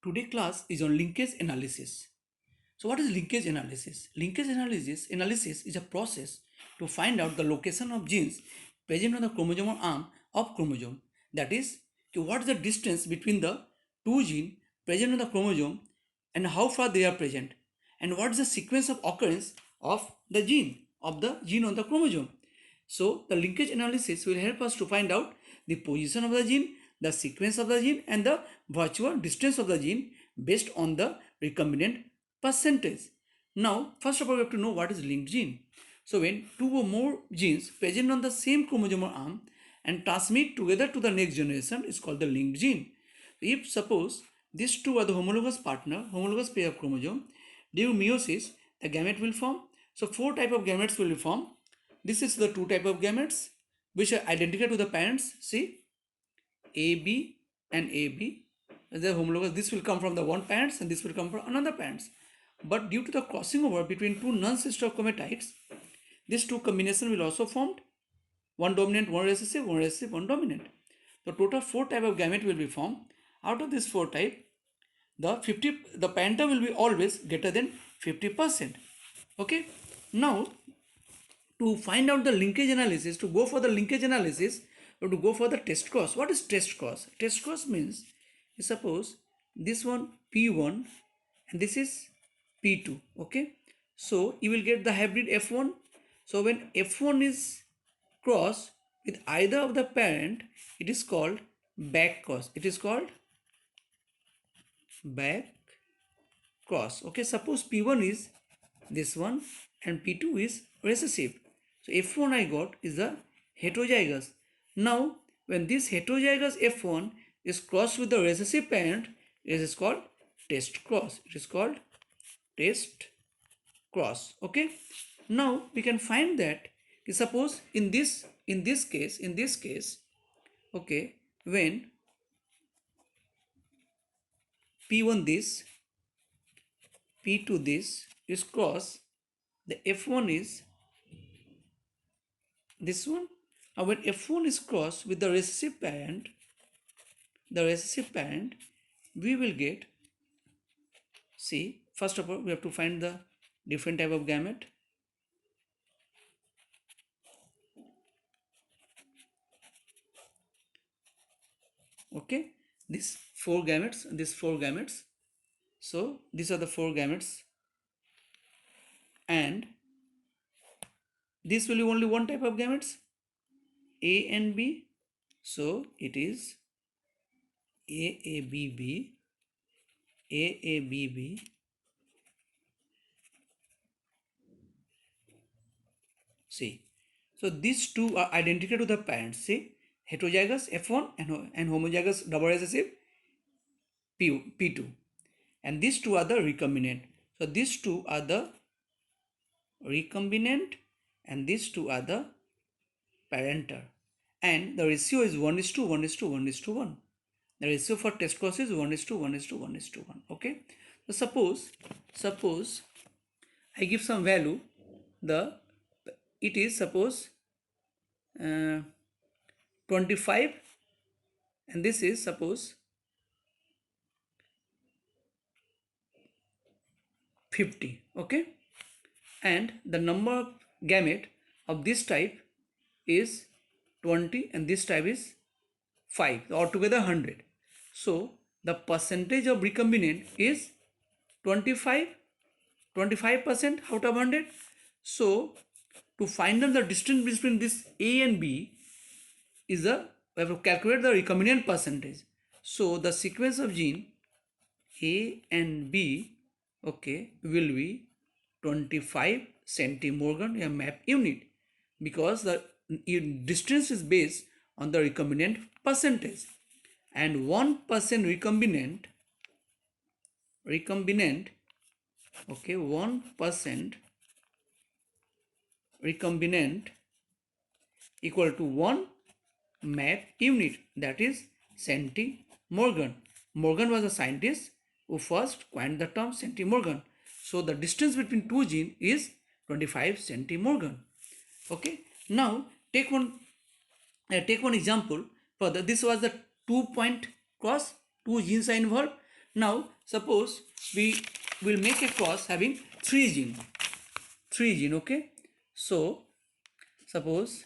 Today class is on linkage analysis. So what is linkage analysis? Linkage analysis is a process to find out the location of genes present on the chromosomal arm of chromosome. That is, what is the distance between the two genes present on the chromosome and how far they are present, and what is the sequence of occurrence of the gene on the chromosome. So the linkage analysis will help us to find out the position of the gene, the sequence of the gene, and the virtual distance of the gene based on the recombinant percentage. Now, first of all, we have to know what is linked gene. So when two or more genes present on the same chromosomal arm and transmit together to the next generation is called the linked gene. If suppose these two are the homologous partner, homologous pair of chromosome, during meiosis, the gamete will form. So four type of gametes will be formed. This is the two type of gametes which are identical to the parents. See, AB and AB. They are homologous. This will come from the one parents and this will come from another parents. But due to the crossing over between two non-sister chromatids, these two combination will also formed. One dominant, one recessive, one recessive, one dominant. The total four type of gamete will be formed. Out of this four type, the parenta will be always greater than 50%. Okay. Now to find out the linkage analysis, to go for the linkage analysis, or to go for the test cross. What is test cross? Test cross means, suppose this one P1 and this is P2. Okay, so you will get the hybrid F1. So when F1 is cross with either of the parent, it is called back cross. It is called back cross. Okay, suppose P1 is this one and P2 is recessive. So F1 I got is the heterozygous. Now when this heterozygous F1 is crossed with the recessive parent, it is called test cross. It is called test cross. Okay. Now we can find that, suppose in this case, okay, when P1 this, P2 this is cross, the F1 is this one. Now when F1 is crossed with the recessive parent, we will get, see, first of all we have to find the different type of gamete. Okay, these four gametes. So these are the four gametes, and this will be only one type of gametes, A and B. So it is AABB, AABB, see. So these two are identical to the parents. See, heterozygous F1 and homozygous double recessive P2. And these two are the recombinant. So these two are the recombinant and these two are the parental. And the ratio is 1 is to 1 is to 1 is to 1. The ratio for test cross is 1 is to 1 is to 1 is to 1. Okay. So suppose I give some value. It is suppose 25 and this is suppose 50. Okay, and the number of gamete of this type is 20 and this type is 5, altogether 100. So the percentage of recombinant is 25% out of 100. So to find out the distance between this A and B is we have to calculate the recombinant percentage. So the sequence of gene A and B, okay, will be 25 centimorgan a map unit, because the distance is based on the recombinant percentage, and 1% recombinant, okay, 1% recombinant equal to 1 map unit, that is centimorgan. Morgan was a scientist who first coined the term centimorgan. So the distance between two genes is 25 centimorgan. Okay. Now take one example. Further, this was the 2-point cross. Two genes are involved. Now suppose we will make a cross having three gene. Okay, so suppose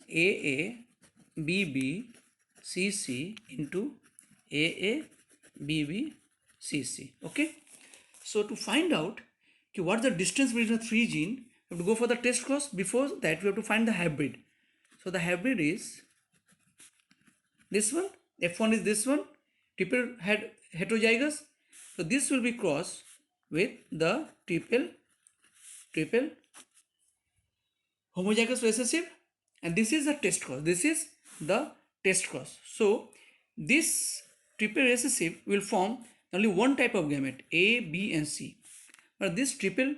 AA BB CC into AA BB CC. Okay, so to find out what is the distance between the three gene, we have to go for the test cross. Before that, we have to find the hybrid. So the hybrid is this one. F1 is this one, triple heterozygous. So this will be crossed with the triple homozygous recessive, and this is the test cross. This is the test cross. So this triple recessive will form only one type of gamete, A, B, and C. But this triple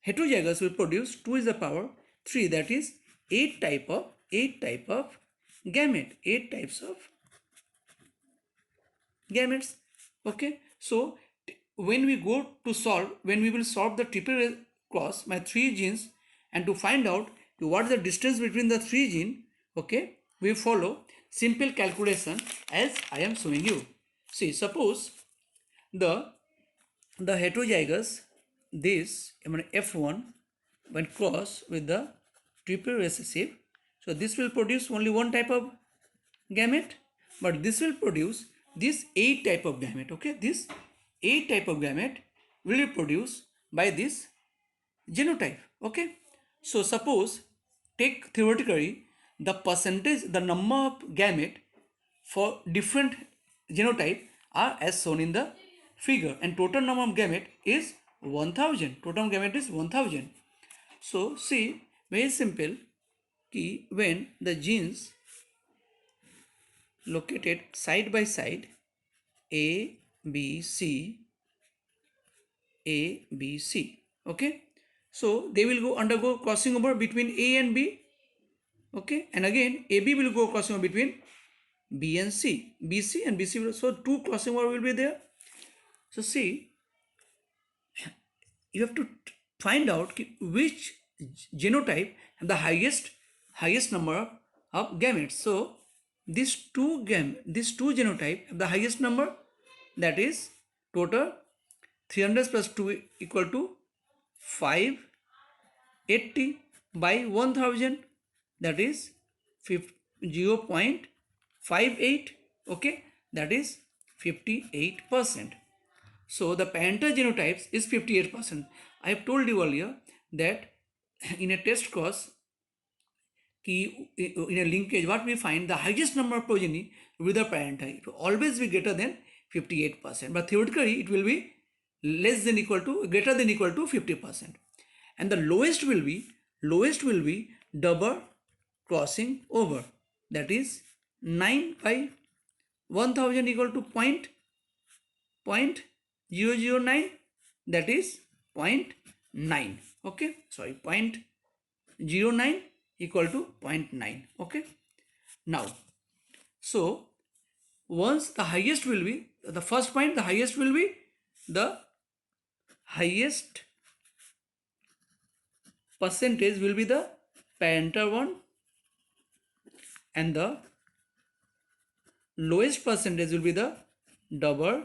heterozygous will produce 2 is the power 3, that is 8 type of gamete, 8 types of gametes. Okay, so when we will solve the triple cross by 3 genes, and to find out what is the distance between the 3 gene, okay, we follow simple calculation as I am showing you. See, suppose the heterozygous, this F1 when cross with the triple recessive, so this will produce only one type of gamete, but this will produce this 8 type of gamete. Okay, this 8 type of gamete will be produced by this genotype. Okay, so suppose take theoretically the number of gamete for different genotype are as shown in the figure, and total number of gamete is 1000. Total gamete is 1000. So see, very simple, when the genes located side by side, A, B, C, A, B, C. Okay, so they will undergo crossing over between A and B. Okay, and again AB will go crossing over between B and C, BC and BC will, so 2 crossing over will be there. So see, you have to find out which genotype have the highest number of gametes. So these two genotype have the highest number, that is total 300 plus 2 equal to 580 by 1000, that is 0.58. Okay, that is 58%. So the parental genotypes is 58%. I have told you earlier that in a test cross, in a linkage, what we find, the highest number of progeny with the parental, it will always be greater than 58%, but theoretically it will be greater than equal to 50%, and the lowest will be double crossing over, that is 9 by 1000 equal to 0.009, that is 0.9. Okay, sorry, 0.09 equal to 0.9. Okay, now so once the highest will be the first point, the highest will be the highest percentage will be the parental one, and the lowest percentage will be the double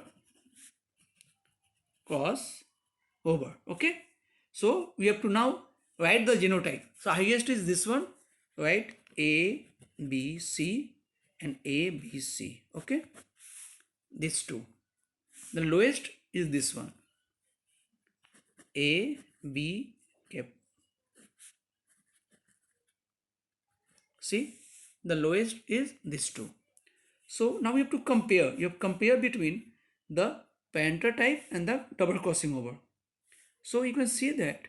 cross over. Okay, so we have to now write the genotype. So highest is this one, right? A, B, C and A, B, C. Okay, these two. The lowest is this one, A, B, cap. See, the lowest is this two. So now you have to compare. You have to compare between the parental type and the double crossing over. So you can see that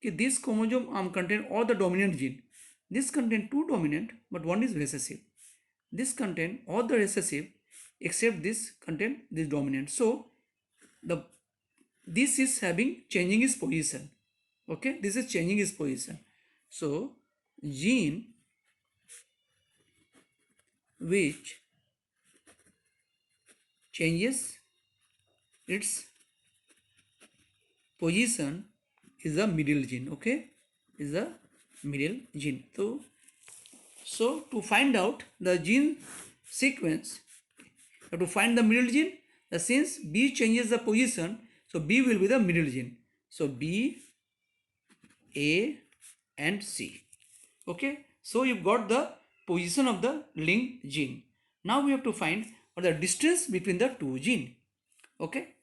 this chromosome arm contain all the dominant gene. This contain 2 dominant, but 1 is recessive. This contain all the recessive except this contain this dominant. So this is changing its position. Okay, this is changing its position. So gene which changes its position is the middle gene. Okay, is the middle gene. So to find out the gene sequence, you have to find the middle gene. Since B changes the position, so B will be the middle gene. So B, A and C. Okay, so you've got the position of the linked gene. Now we have to find what the distance between the two gene. Okay,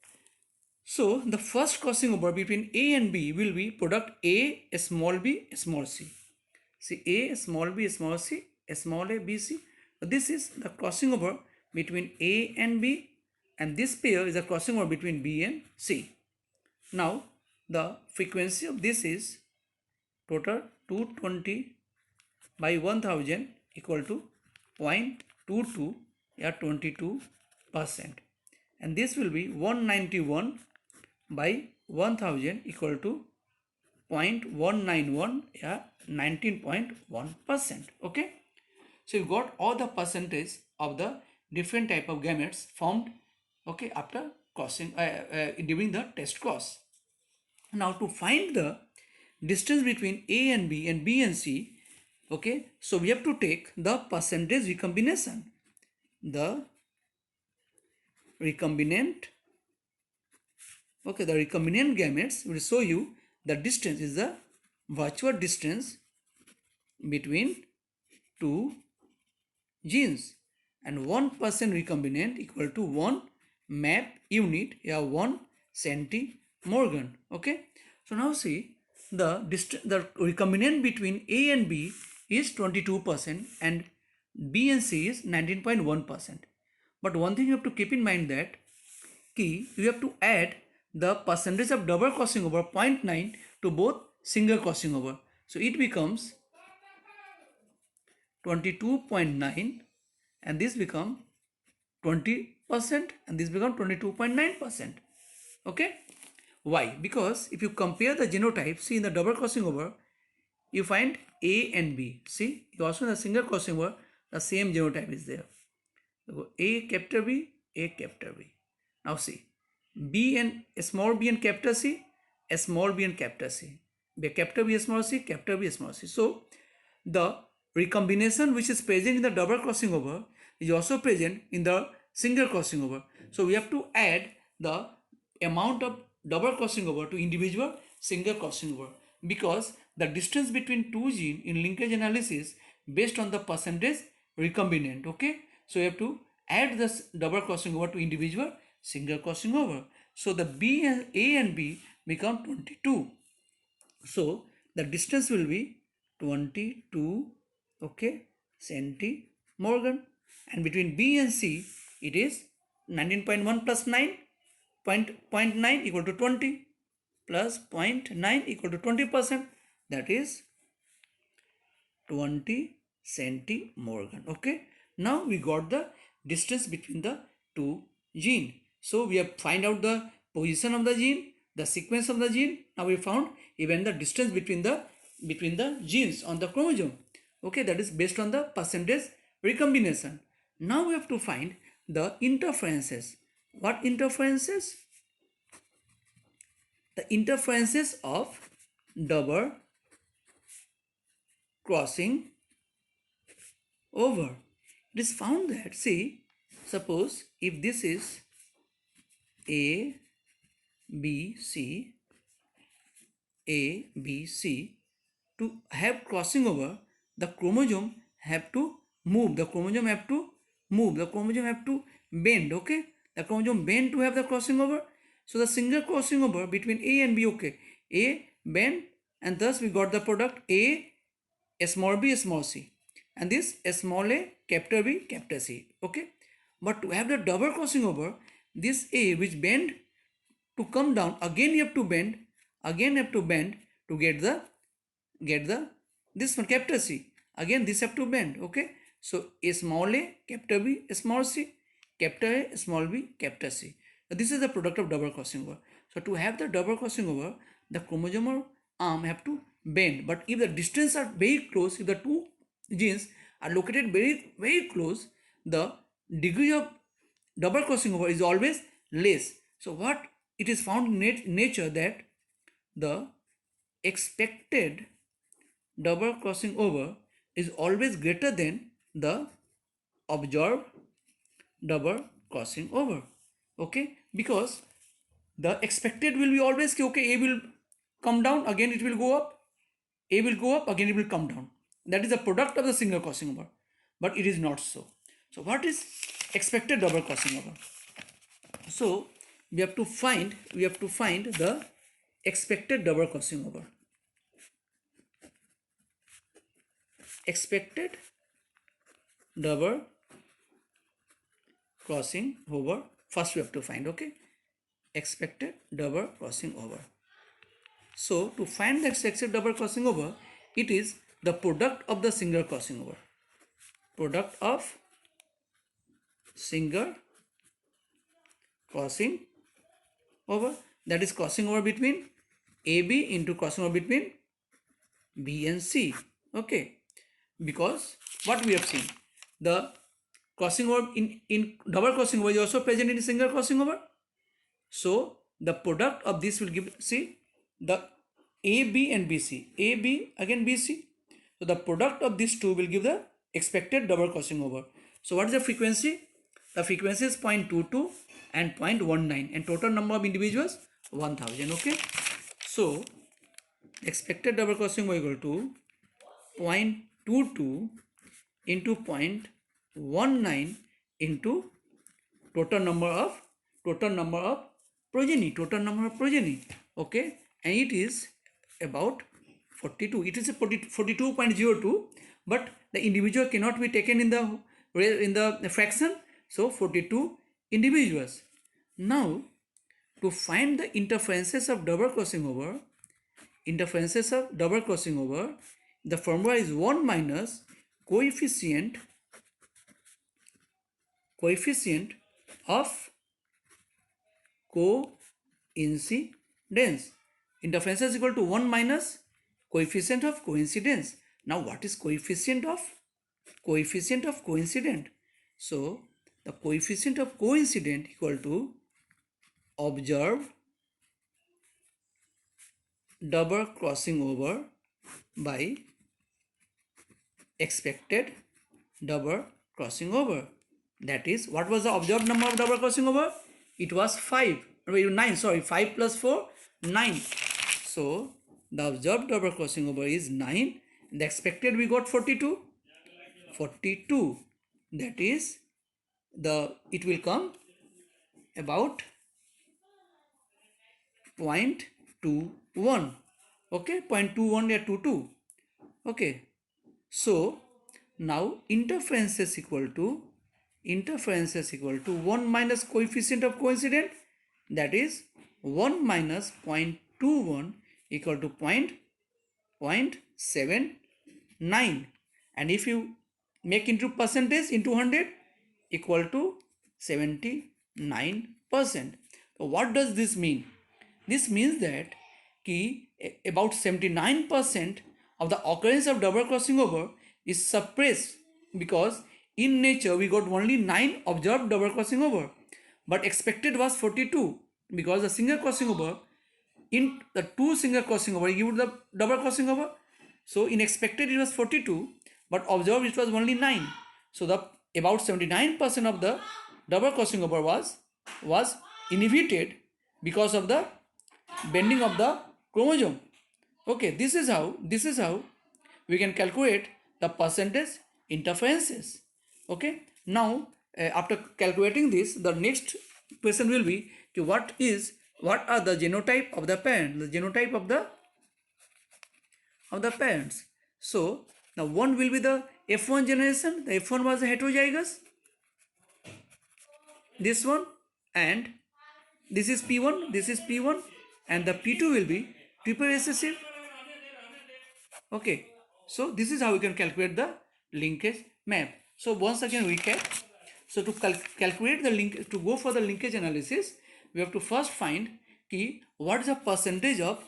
so the first crossing over between A and B will be product A small b small c. See, A small b small c, small a b c. So this is the crossing over between A and B, and this pair is a crossing over between B and C. Now the frequency of this is total 220 by 1000 equal to 0.22 or 22%, and this will be 191 by 1000 equal to 0.191 or 19.1%. Okay, so you got all the percentage of the different type of gametes formed, okay, after crossing during the test cross. Now to find the distance between A and B and B and C, okay, so we have to take the percentage recombination. The recombinant, okay, the recombinant gametes will show you the distance is the virtual distance between two genes, and 1% recombinant equal to 1 map unit or 1 centimorgan. Okay, so now see the recombinant between A and B is 22% and B and C is 19.1%. But one thing you have to keep in mind that you have to add the percentage of double crossing over 0.9 to both single crossing over. So it becomes 22.9 and this become 20% and this become 22.9%. Okay, why? Because if you compare the genotype, see in the double crossing over you find A and B. See, you also in the single crossing over the same genotype is there. So A capital B, A capital B. Now see, B and small b and capital C, small b and capital C, B capital B small c, capital B small c. So the recombination which is present in the double crossing over is also present in the single crossing over. So we have to add the amount of double crossing over to individual single crossing over, because the distance between two genes in linkage analysis based on the percentage recombinant. Okay, so you have to add this double crossing over to individual single crossing over. So the B and A and B become 22. So the distance will be 22, okay, centimorgan, and between B and C it is 19.1 plus 9, 0.9 equal to 20 plus 0.9 equal to 20%, that is 20 centimorgan. Okay, now we got the distance between the two gene. So we have find out the position of the gene, the sequence of the gene. Now we found even the distance between the genes on the chromosome. Okay, that is based on the percentage recombination. Now we have to find the interferences. What interferences? The interferences of double crossing over. It is found that, see, suppose if this is A, B, C, A, B, C, to have crossing over, the chromosome have to move, the chromosome have to move, the chromosome have to bend, okay? The chromosome bend to have the crossing over. So the single crossing over between A and B, okay? A bend, and thus we got the product A small b small c, and this small a capital B capital C, okay? But to have the double crossing over, this A which bend to come down, again you have to bend, again you have to bend to get the this one capital C, again this have to bend, okay? So a small a capital B small c, capital A small b capital C. So this is the product of double crossing over. So to have the double crossing over, the chromosomal arm have to bend, but if the distance are very close, if the two genes are located very close, the degree of double crossing over is always less. So what it is found in nature that the expected double crossing over is always greater than the observed double crossing over. Okay, because the expected will be always okay, A will come down, again it will go up, A will go up, again it will come down. That is the product of the single crossing over. But it is not so. So what is expected double crossing over? So we have to find the expected double crossing over. Expected double crossing over. First we have to find, okay, expected double crossing over. So to find the expected double crossing over, it is the product of the single crossing over. Product of single crossing over, that is crossing over between AB into crossing over between B and C. Okay, because what we have seen, the crossing over in double crossing over is also present in single crossing over. So the product of this will give, see, the AB and BC, AB again BC. So the product of these two will give the expected double crossing over. So what is the frequency? The frequency is 0.22 and 0.19 and total number of individuals 1000. Okay, so expected double crossing over equal to 0.22 into 0.19 into total number of progeny. Okay, and it is about 42. It is a 42.02, but the individual cannot be taken in the fraction, so 42 individuals. Now to find the interferences of double crossing over, the formula is 1 minus coefficient of coincidence. Interference is equal to 1 minus coefficient of coincidence. Now what is coefficient of coincident? So the coefficient of coincident equal to observed double crossing over by expected double crossing over. That is, what was the observed number of double crossing over? It was 5 plus 4, 9. So the observed double crossing over is 9. The expected we got 42. That is, it will come about 0.21. Okay, 0.21 or 22. Okay, so now interference is equal to 1 minus coefficient of coincidence, that is 1 minus 0.21 equal to 0.79, and if you make into percentage into 100 equal to 79%. So what does this mean? This means that about 79% of the occurrence of double crossing over is suppressed, because in nature we got only 9 observed double crossing over, but expected was 42, because the single crossing over, in the 2 single crossing over give the double crossing over. So in expected it was 42, but observed it was only 9. So the about 79% of the double crossing over was inhibited because of the bending of the chromosome. Okay, this is how we can calculate the percentage interferences. Okay, now after calculating this, the next question will be what are the genotype of the parent, parents. So now one will be the F1 generation. The F1 was heterozygous, this one, and this is P1, and the P2 will be triple recessive. Okay, so this is how we can calculate the linkage map. So once again recap. So to calculate the link, to go for the linkage analysis, we have to first find what is the percentage of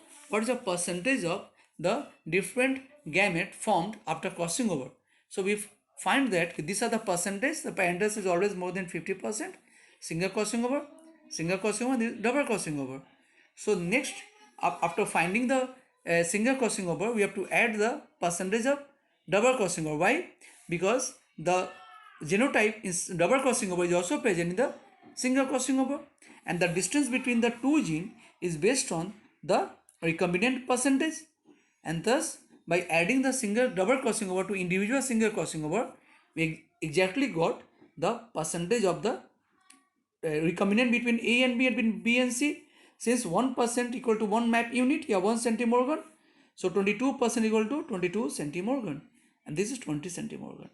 the different gamete formed after crossing over. So we find that these are the percentage. The parentess is always more than 50%. Single crossing over, double crossing over. So next, after finding the single crossing over, we have to add the percentage of double crossing over. Why? Because the genotype in double crossing over is also present in the single crossing over. and the distance between the two genes is based on the recombinant percentage, and thus by adding the single double crossing over to individual single crossing over, we exactly got the percentage of the recombinant between A and B and between B and C. Since 1% equal to 1 map unit, yeah, 1 centimorgan, so 22% equal to 22 centimorgan, and this is 20 centimorgan.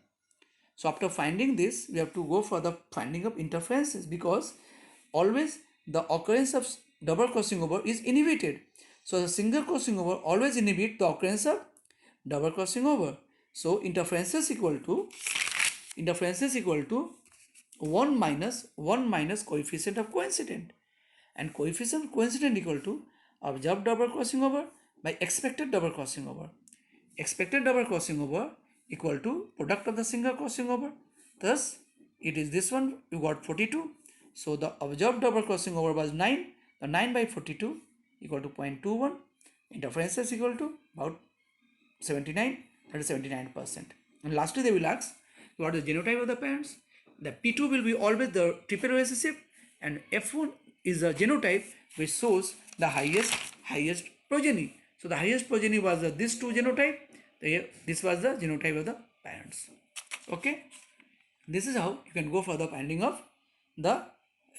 So after finding this, we have to go for the finding of interferences, because always the occurrence of double crossing over is inhibited. So the single crossing over always inhibit the occurrence of double crossing over. So interferences equal to 1 minus coefficient of coincident, and coefficient of coincident equal to observed double crossing over by expected double crossing over. Expected double crossing over equal to product of the single crossing over. Thus it is this one, you got 42. So the observed double crossing over was 9. The 9 by 42 equal to 0.21. Interferences equal to about 79, that is 79%. And lastly they will ask what is the genotype of the parents. The P2 will be always the triple recessive, and F1 is the genotype which shows the highest progeny. So the highest progeny was this two genotype. This was the genotype of the parents. Okay, this is how you can go for the finding of the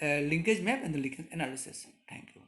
linkage map and the linkage analysis. Thank you.